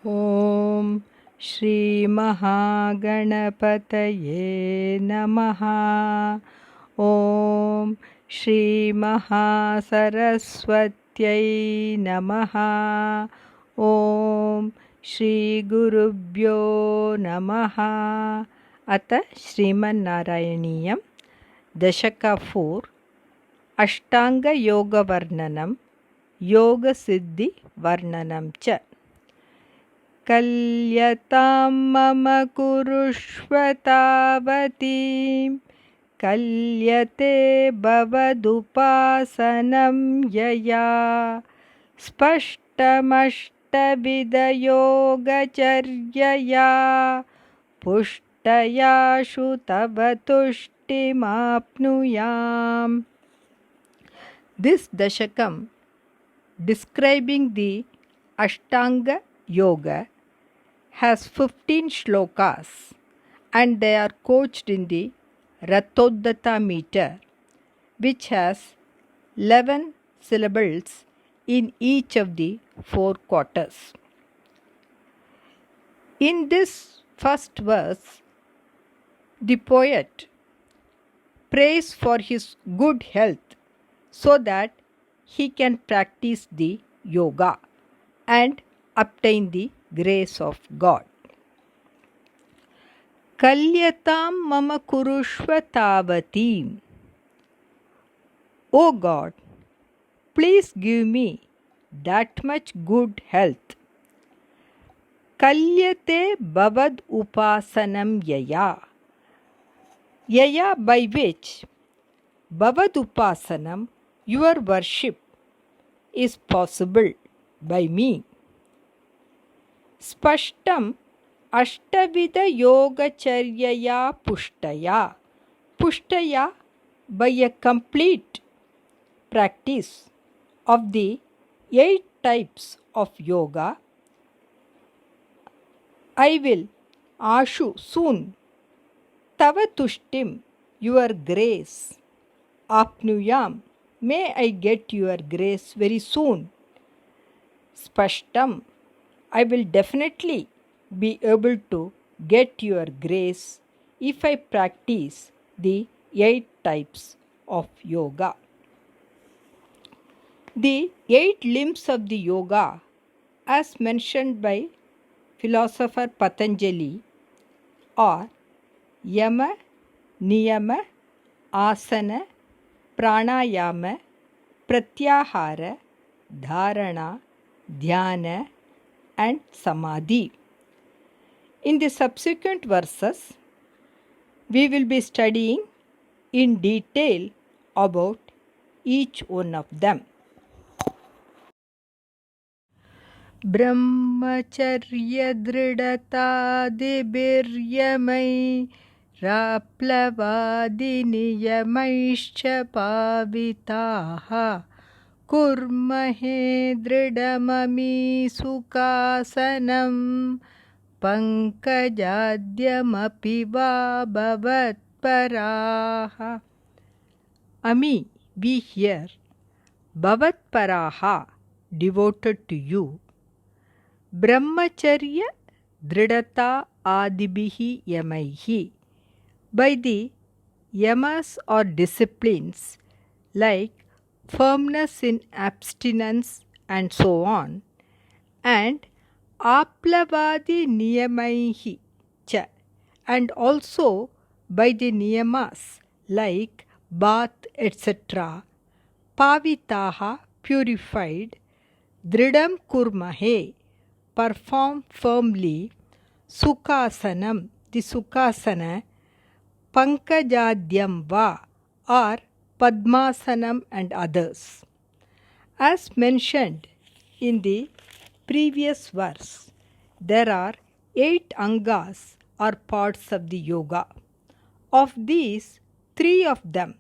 ॐ श्रीमहागणपतये नमः। ॐ श्रीमहासरस्वत्यै नमः। ॐ श्रीगुरुभ्यो नमः। अथ श्रीमन्नारायणीयं दशक 4 अष्टाङ्गयोगवर्णनं योगसिद्धिवर्णनं च। कल्यतां मम कुरुष्व तावतीं कल्यते भवदुपासनं यया स्पष्टमष्टविधयोगचर्यया पुष्टयाशु तव तुष्टिमाप्नुयाम्. This dashakam describing the Ashtanga Yoga has 15 shlokas and they are couched in the Rathodata meter, which has 11 syllables in each of the 4 quarters. In this first verse, the poet prays for his good health so that he can practice the yoga and obtain the grace of God. Kalyatam mama kurushva tavatim. O God, please give me that much good health. Kalyate bavad upasanam yaya. Yaya, by which bavad upasanam, your worship, is possible by me. Spashtam ashtavida yogacharyaya pushtaya. Pushtaya, by a complete practice of the 8 types of yoga, I will ashu soon tava tushtim, your grace, apnuyam, may I get your grace very soon. Spashtam, I will definitely be able to get your grace if I practice the 8 types of yoga. The 8 limbs of the yoga, as mentioned by philosopher Patanjali, are Yama, Niyama, Asana, Pranayama, Pratyahara, Dharana, Dhyana and Samadhi. In the subsequent verses, we will be studying in detail about each one of them. Brahmacharya dridhatadibhiryamai raplavadi niyamaischa pavitaha kurmahe dridhamami sukasanam pankajadhyamapi va bhavatparaha. Ami, we hear, bhavatparaha, devoted to you. Brahmacharya dridhata adibhihi yamaihi, by the yamas or disciplines like firmness in abstinence and so on, and aplavadi niyamaihi cha, and also by the niyamas like bath etc., pavitaha, purified, dridam kurmahe, perform firmly, sukhasanam, the sukhasana, pankajadhyam va, or padmasanam and others. As mentioned in the previous verse, there are 8 angas or parts of the yoga. Of these, 3 of them,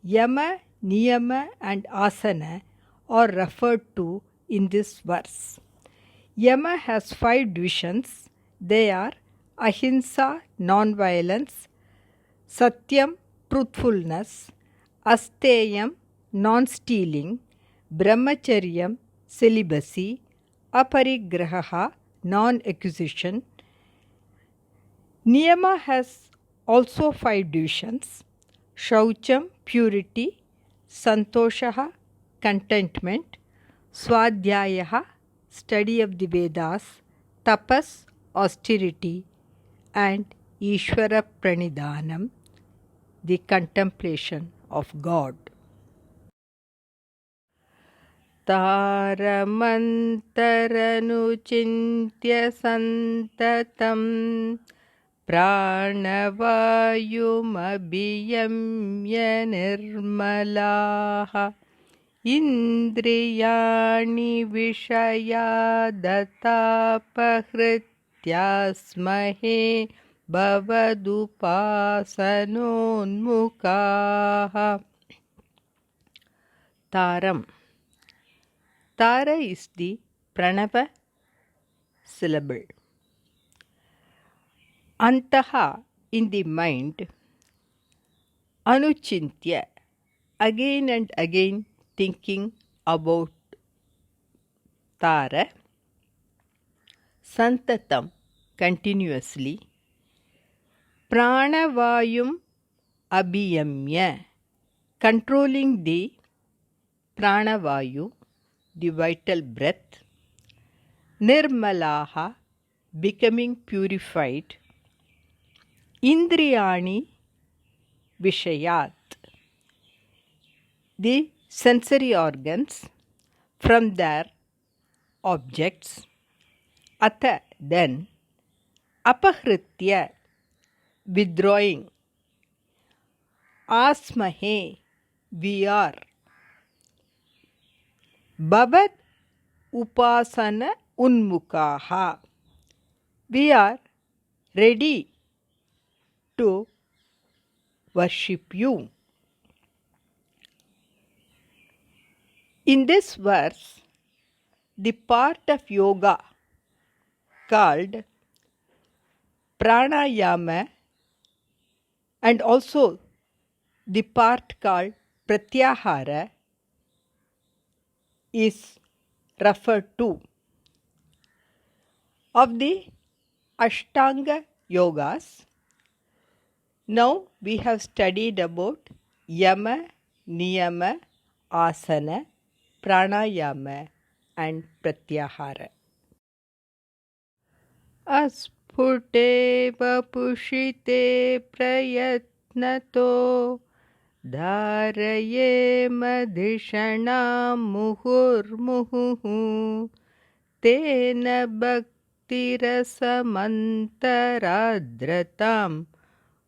yama, niyama and asana, are referred to in this verse. Yama has 5 divisions. They are ahimsa, non-violence, satyam, truthfulness, asteyam, non-stealing, brahmacharyam, celibacy, aparigraha, non-acquisition. Niyama has also 5 divisions: Shaucham, purity; Santoshaha, contentment; Swadhyayaha, study of the Vedas; Tapas, austerity; and Ishvara Pranidhanam, the contemplation of God. तारमन्तरनुचिन्त्य सन्ततं प्राणवायुमभियम्य निर्मलाः इन्द्रियाणि विषयादतापहृत्यास्महे भवदुपासनोन्मुखाः. Taram. Tara is the Pranava syllable. Antaha, in the mind. Anuchintya, again and again thinking about Tara. Santatam, continuously. Pranavayum abhiyamya, controlling the pranavayu, the vital breath. Nirmalaha, becoming purified. Indriyani vishayat, the sensory organs, from their objects. Atha, then. Apahritya, withdrawing. Asmahe, we are. Bhavad upasana unmukaha, we are ready to worship you. In this verse, the part of yoga called pranayama and also the part called pratyahara is referred to. Of the Ashtanga yogas, now we have studied about yama, niyama, asana, pranayama and pratyahara. Aspute vapushite prayatnato dharaye madhishanam muhurmuhu tena bhaktirasamantaradhratam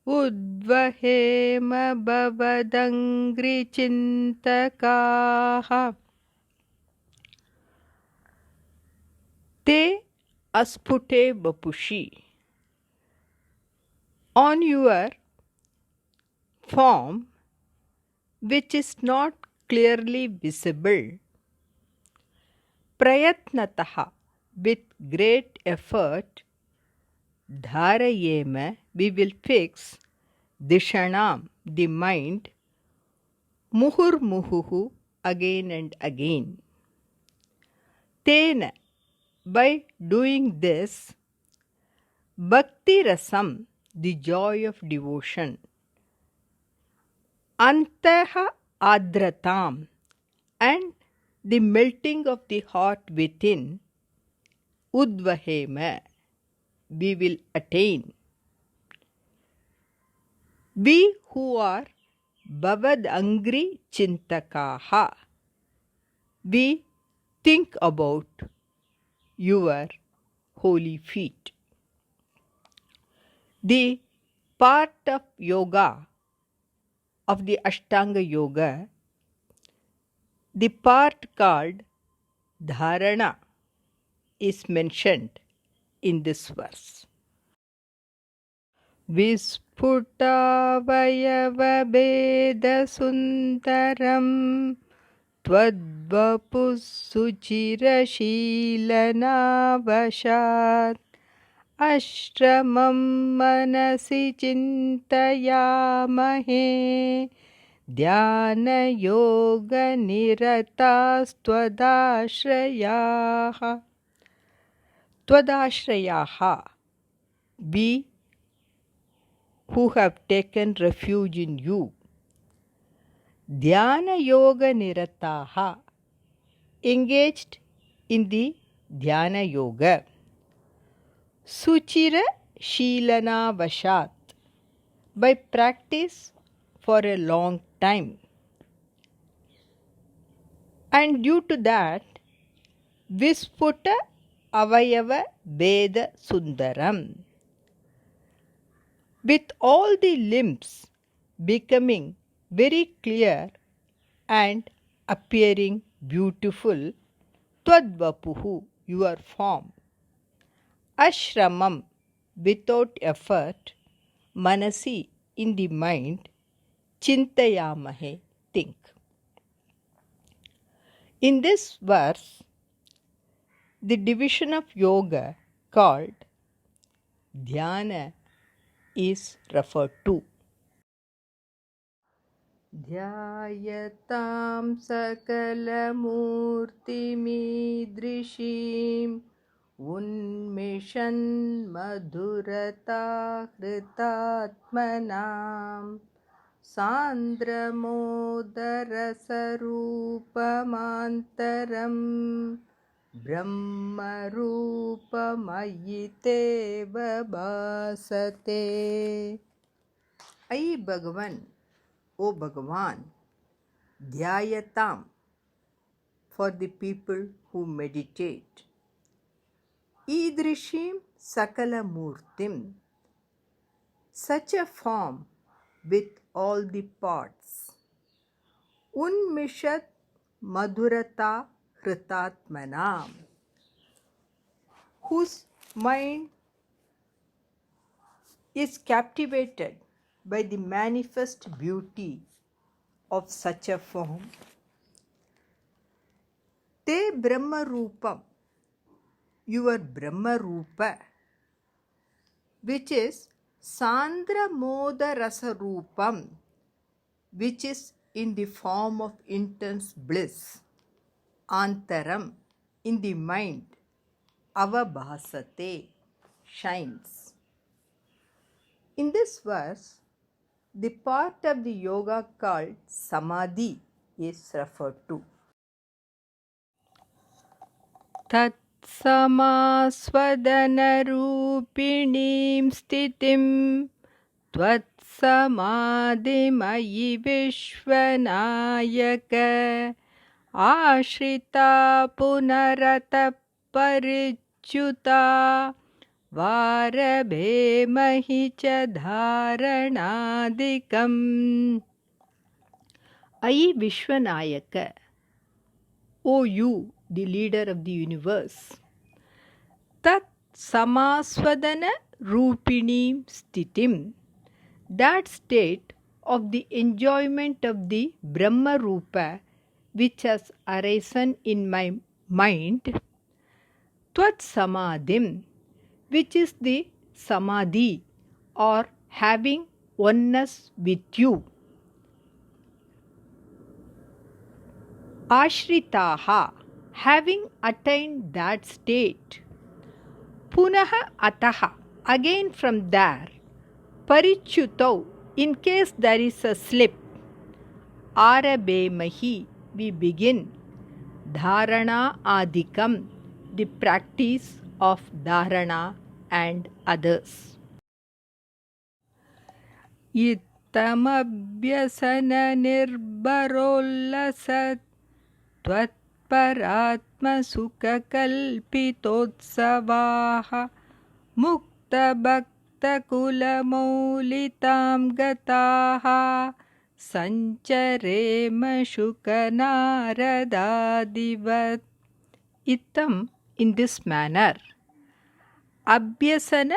udvahema bhavadangri chintakaha. Te aspute vapushi, on your form which is not clearly visible, prayatnataha, with great effort, dharayema, we will fix, dishanam, the mind, muhurmuhuhu, again and again. Tena, by doing this, bhakti rasam, the joy of devotion, antaha adratam, and the melting of the heart within, udvahema, we will attain. We who are bhavad angri chintakaha, we think about your holy feet. The part of yoga, of the Ashtanga yoga, the part called dharana is mentioned in this verse. Visputavayavabheda sundaram Tvadvapusuchirashīlanavashat ashramam manasi chintayamahe dhyana yoga niratastvadashrayaha. Twadashrayaha, we who have taken refuge in you. Dhyana Yoga Nirataha, engaged in the Dhyana Yoga. Suchira Shilana Vashat, by practice for a long time. And due to that, Visputa Avayava Veda Sundaram, with all the limbs becoming very clear and appearing beautiful, Twadvapuhu, your form. Ashramam, without effort, Manasi, in the mind, Chintayamahe, think. In this verse, the division of yoga called dhyana is referred to. Dhyayatam sakalamurtimidrishim unmishan madhurata hritatmanam Sandramodarasarupamantaram Brahmarupamayyiteva bhasate. Ai Bhagavan, O Bhagavan, Dhyayatam, for the people who meditate. Idrishim Sakala Murtim, such a form with all the parts. Unmishat Madhurata Hritatmanam, whose mind is captivated by the manifest beauty of such a form. Te Brahma Rupam, your Brahma Rupa, which is Sandra Moda Rasa Rupam, which is in the form of intense bliss. Antaram, in the mind. Avabhasate, shines. In this verse, the part of the yoga called Samadhi is referred to. Tat samasvadanarupinīṃ sthitim tvat samadhimayi vishvanayaka ashrita punarata parichyuta varabhe mahicha dharanadikam. Ayi Vishwanayaka, O you, the leader of the universe. Tat samasvadana rupinim stitim, that state of the enjoyment of the Brahma Rupa which has arisen in my mind, Tvat Samadhim, which is the Samadhi or having oneness with you. Ashritaha, having attained that state. Punaha ataha, again from there. Parichyutau, in case there is a slip. Arabemahi, we begin. Dharana adikam, the practice of dharana and others. Ittamabhyasana nirbarolasat Tvatparatma sukha kalpitotsavaha mukta bhakta kulamaulitam gataha sancharema shuka naradadivat. Ittam, in this manner. Abhyasana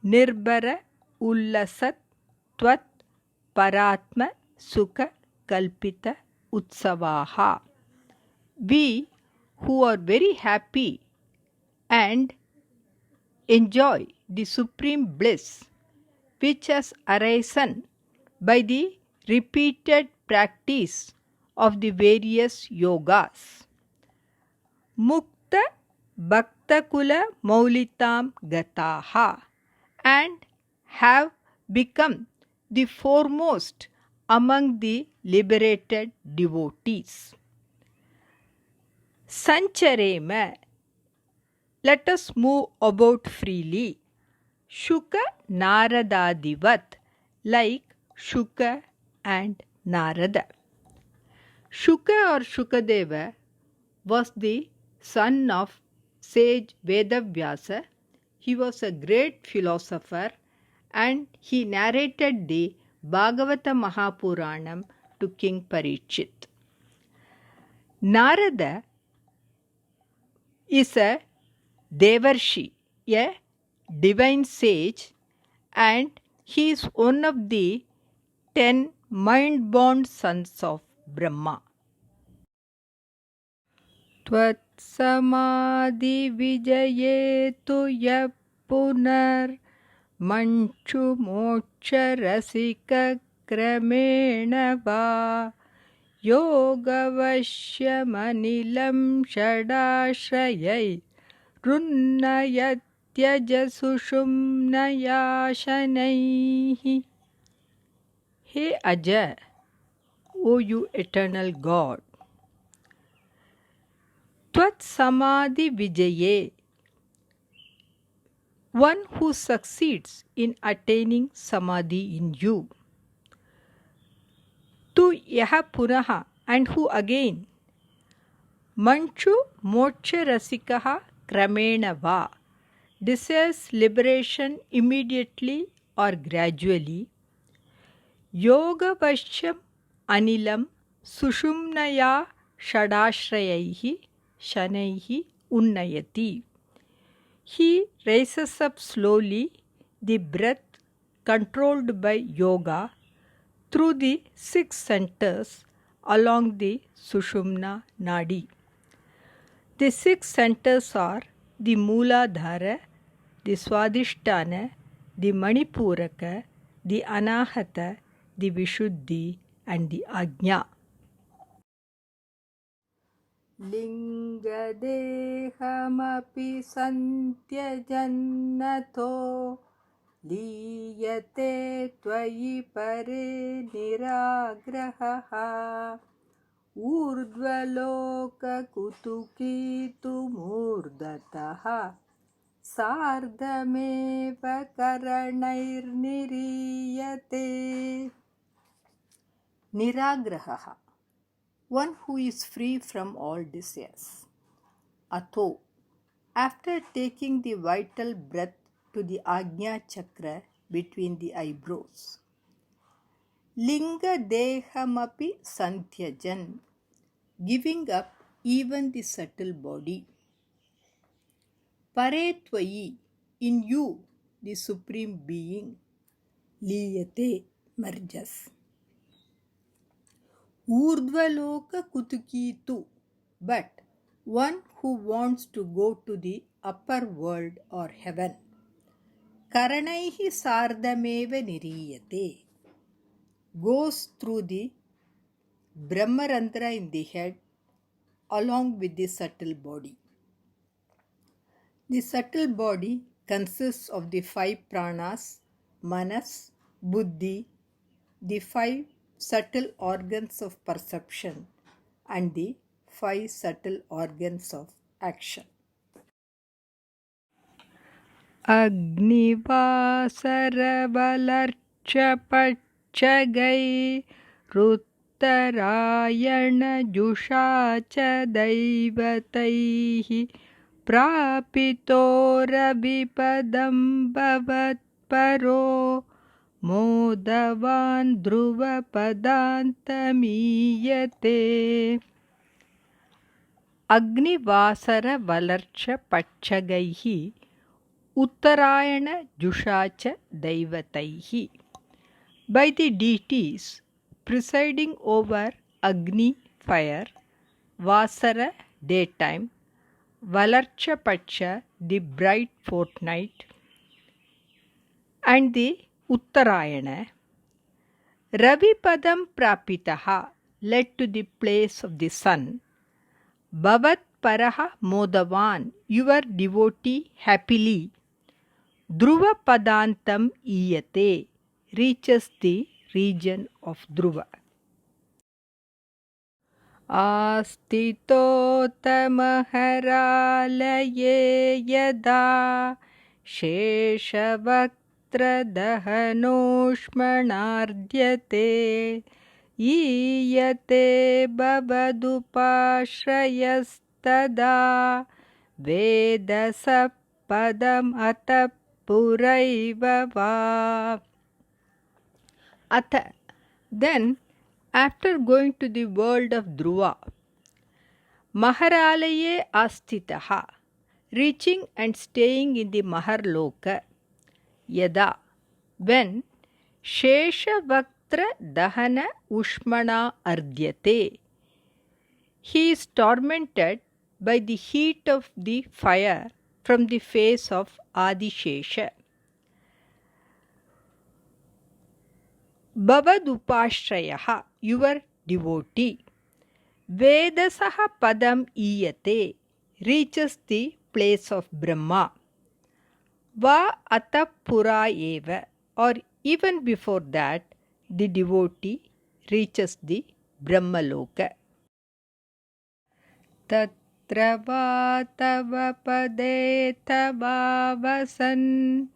nirbara ullasat tvat paratma sukha kalpita utsavaha. We who are very happy and enjoy the supreme bliss which has arisen by the repeated practice of the various yogas. Mukta Bhaktakula Maulitam Gataha and have become the foremost among the liberated devotees. Sancharema, let us move about freely. Shuka Naradadivat, like Shuka and Narada. Shuka or Shukadeva was the son of sage Vedavyasa. He was a great philosopher and he narrated the Bhagavata Mahapuranam to King Parikshit. Narada is a Devarshi, a divine sage, and he is one of the 10 mind-born sons of Brahma. Tvatsamadhi tu yap punar manchu moksha rasika kramena va yogavashyamanilam shadashrayai runnayatyaja Hey Aja, O you eternal God, Tvat Samadhi Vijaye, one who succeeds in attaining Samadhi in you. Tu Yaha Punaha, and who again. Manchu Moksha Rasikaha Kramena Va, desires liberation immediately or gradually. Yoga Vashyam Anilam Sushumnaya Shadashrayaihi Shanaihi Unnayati. He raises up slowly the breath controlled by yoga through the 6 centers along the Sushumna Nadi. The 6 centers are the Mooladhara, the Swadhisthana, the Manipuraka, the Anahata, the Vishuddhi and the Ajna. Lingadehamapi santyajannato liyate tvayi pare niragraha urdvaloka kutukitu murdataha sardhameva karanairniriyate. Niragraha, one who is free from all desires. Atho, after taking the vital breath to the Ajna chakra between the eyebrows. Linga dehamapi santyajan, giving up even the subtle body. Paretvayi, in you, the Supreme Being. Liyate, merges. Urdvaloka kutukitu, but one who wants to go to the upper world or heaven. Karanaihi sardhameva niriyate, goes through the Brahmarandra in the head along with the subtle body. The subtle body consists of the 5 pranas, manas, buddhi, the 5 subtle organs of perception and the 5 subtle organs of action. Agnivasarabalarchapachagai Ruttarayana Jushacha Daivataihi Prapitora Bhavat Paro Modavan Dhruva Padantamiyate. Agnivasara Valarcha Pachagaihi Uttarayana Jushacha Daivataihi, by the deities presiding over Agni fire, Vasara daytime, Valarcha Pacha the bright fortnight, and the Uttarayana, Ravipadam Prapitaha led to the place of the sun, Bhavat Paraha Modavan, your devotee happily, Dhruva Padantam Iyate, reaches the region of Dhruva. Astitottamaharaalaye yada sheshavaktradahanooshmanardyate ईयते भवदुपाश्रयस्तदा वेदसः पदमतः पुरैव वा. Atha, then, after going to the world of Dhruva, Maharalaye astitaha, reaching and staying in the Maharloka, yada, when Sheshavaktra Dahana Ushmana Ardyate, he is tormented by the heat of the fire from the face of Adishesha. Bhavadupashrayaha, your devotee. Vedasaha padam iyate, reaches the place of Brahma. Va atapura eva, or even before that, the devotee reaches the Brahmaloka. Tatra va tava pade tavavasan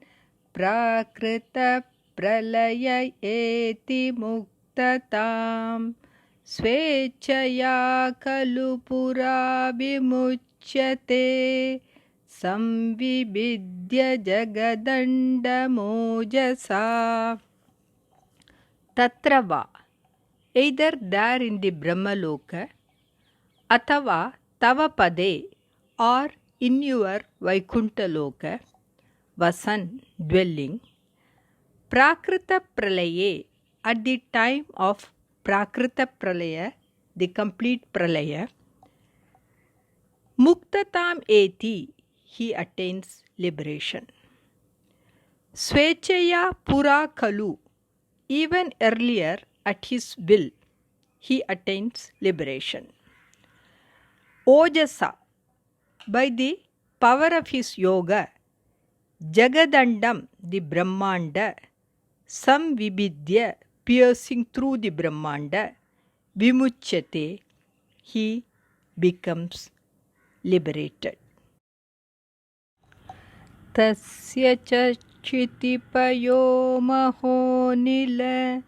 prakrita pralaya eti muktatam swechaya kalu pura vimuchyate samvibidya jagadanda mojasa. Tatrava, either there in the Brahmaloka, Athava Tavapade, or in your Vaikuntha Loka, Vasan, dwelling, Prakrita Pralaye, at the time of Prakrita Pralaya, the complete Pralaya, Muktatam eti, he attains liberation. Swechaya Pura Kalu, even earlier at his will, he attains liberation. Ojasa, by the power of his yoga, Jagadandam, the Brahmanda, Samvibidya, piercing through the Brahmanda, Vimuchyate, he becomes liberated. Tasya chachitipayo mahonila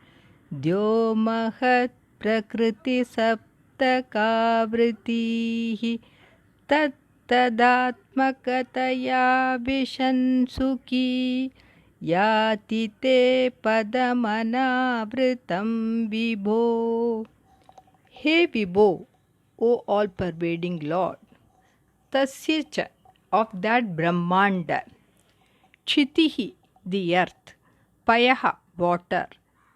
dyomahat prakriti saptakavritihi tattadatmakataya vishansuki yati te padamanavritam vibho. Hey Vibho, O all-pervading Lord, tasya cha, of that Brahmanda, Chitihi, the earth, Payaha, water,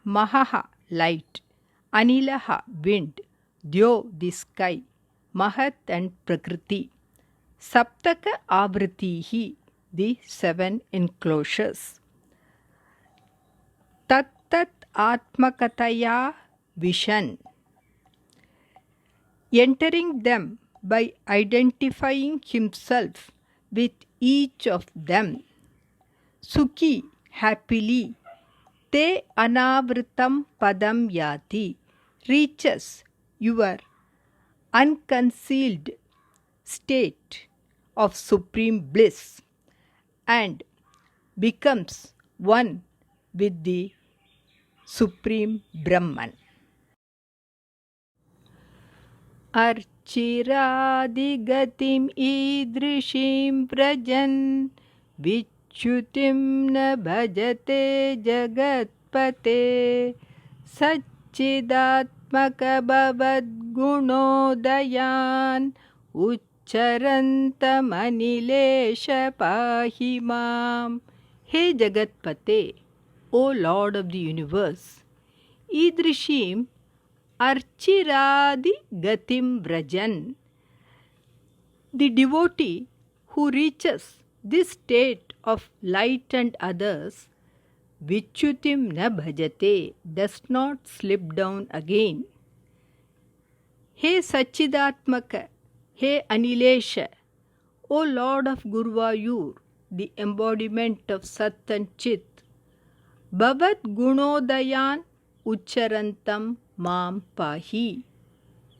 Mahaha, light, Anilaha, wind, Dyo, the sky, Mahat and Prakriti, Saptaka Avritihi, the 7 enclosures. Tattat Atmakataya Vishan, entering them by identifying himself with each of them. Sukhi, happily, te anavritam padam yati, reaches your unconcealed state of supreme bliss and becomes one with the Supreme Brahman. Archiradigatim idrishim prajan vichutim na bhajate jagatpate Sachidatmaka bhavad gunodayan uchcharantam anilesha pahimam. Hey Jagatpate, O Lord of the universe, Idrishim Archiradi Gatim Vrajan, the devotee who reaches this state of light and others, Vichutim na bhajate, does not slip down again. Hey Sachidatmaka, He Anilesha, O Lord of Guruvayur, the embodiment of Sat and Chit, Bhavat Gunodayan Ucharantam Mam Pahi.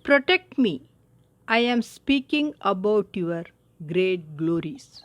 Protect me. I am speaking about your great glories.